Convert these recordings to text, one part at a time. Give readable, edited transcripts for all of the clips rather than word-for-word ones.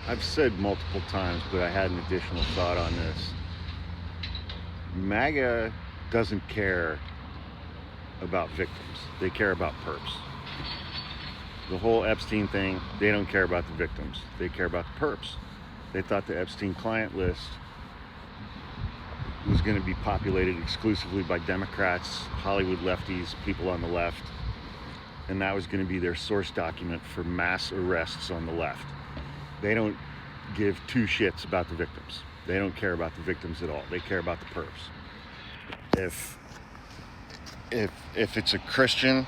I've said multiple times, but I had an additional thought on this. MAGA doesn't care about victims. They care about perps. The whole Epstein thing, they don't care about the victims. They care about the perps. They thought the Epstein client list was going to be populated exclusively by Democrats, Hollywood lefties, people on the left, and that was going to be their source document for mass arrests on the left. They don't give two shits about the victims. They don't care about the victims at all. They care about the perps. If it's a Christian,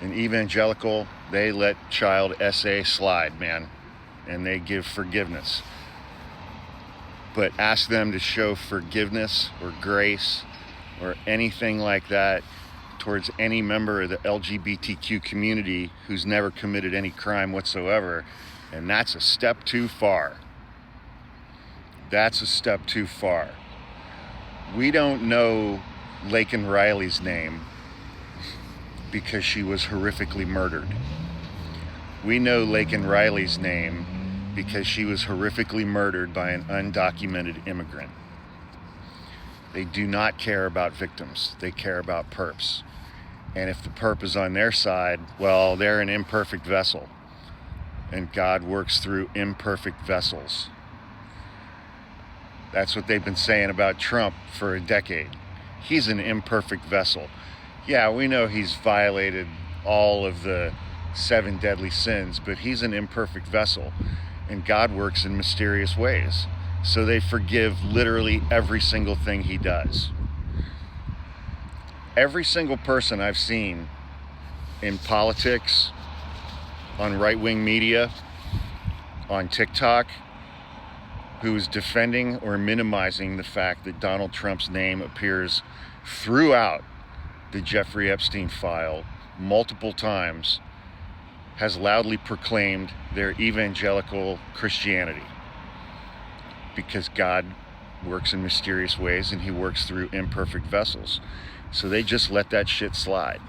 an evangelical, they let child SA slide, man, and they give forgiveness. But ask them to show forgiveness or grace or anything like that towards any member of the LGBTQ community who's never committed any crime whatsoever, and that's a step too far. That's a step too far. We don't know Laken Riley's name because she was horrifically murdered. We know Laken Riley's name because she was horrifically murdered by an undocumented immigrant. They do not care about victims. They care about perps. And if the perp is on their side, well, they're an imperfect vessel. And God works through imperfect vessels. That's what they've been saying about Trump for a decade. He's an imperfect vessel. Yeah, we know he's violated all of the 7 deadly sins, but he's an imperfect vessel. And God works in mysterious ways. So they forgive literally every single thing he does. Every single person I've seen in politics, on right-wing media, on TikTok, who is defending or minimizing the fact that Donald Trump's name appears throughout the Jeffrey Epstein file multiple times, has loudly proclaimed their evangelical Christianity, because God works in mysterious ways and he works through imperfect vessels. So they just let that shit slide.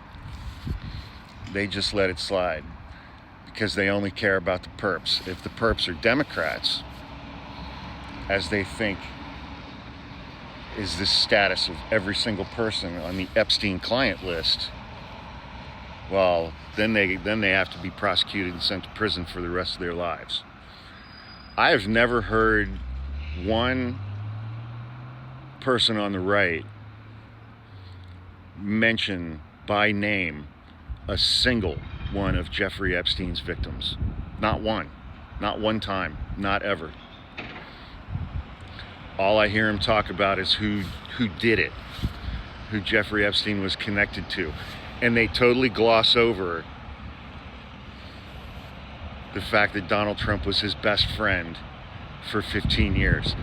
They just let it slide because they only care about the perps. If the perps are Democrats, as they think is the status of every single person on the Epstein client list, well, then they have to be prosecuted and sent to prison for the rest of their lives. I have never heard one person on the right mention by name a single one of Jeffrey Epstein's victims. Not one. Not one time. Not ever. All I hear him talk about is who did it, who Jeffrey Epstein was connected to. And they totally gloss over the fact that Donald Trump was his best friend for 15 years.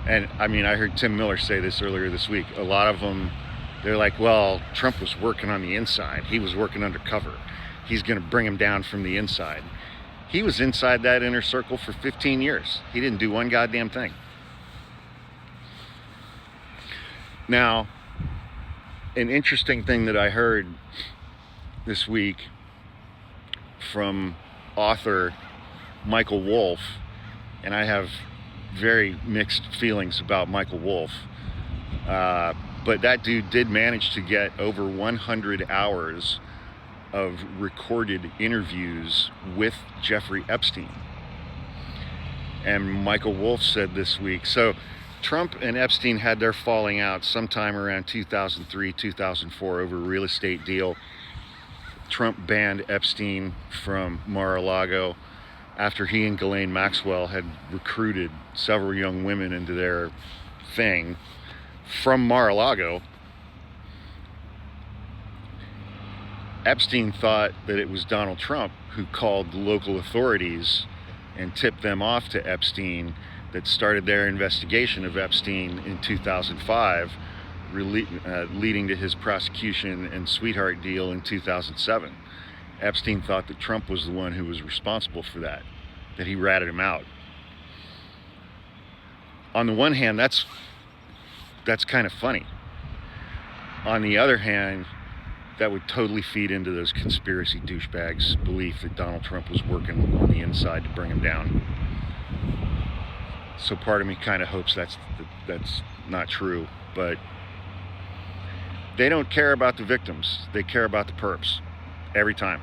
And I mean, I heard Tim Miller say this earlier this week. A lot of them, they're like, well, Trump was working on the inside. He was working undercover. He's going to bring him down from the inside. He was inside that inner circle for 15 years. He didn't do one goddamn thing. Now, an interesting thing that I heard this week from author Michael Wolff, and I have very mixed feelings about Michael Wolff, but that dude did manage to get over 100 hours of recorded interviews with Jeffrey Epstein. And Michael Wolff said this week, so Trump and Epstein had their falling out sometime around 2003, 2004 over a real estate deal. Trump banned Epstein from Mara Lago after he and Ghislaine Maxwell had recruited several young women into their thing from Mara Lago. Epstein thought that it was Donald Trump who called the local authorities and tipped them off to Epstein, that started their investigation of Epstein in 2005, leading to his prosecution and sweetheart deal in 2007. Epstein thought that Trump was the one who was responsible for that he ratted him out. On the one hand, that's kind of funny. On the other hand, that would totally feed into those conspiracy douchebags' belief that Donald Trump was working on the inside to bring him down. So part of me kind of hopes that's not true, but they don't care about the victims. They care about the perps every time.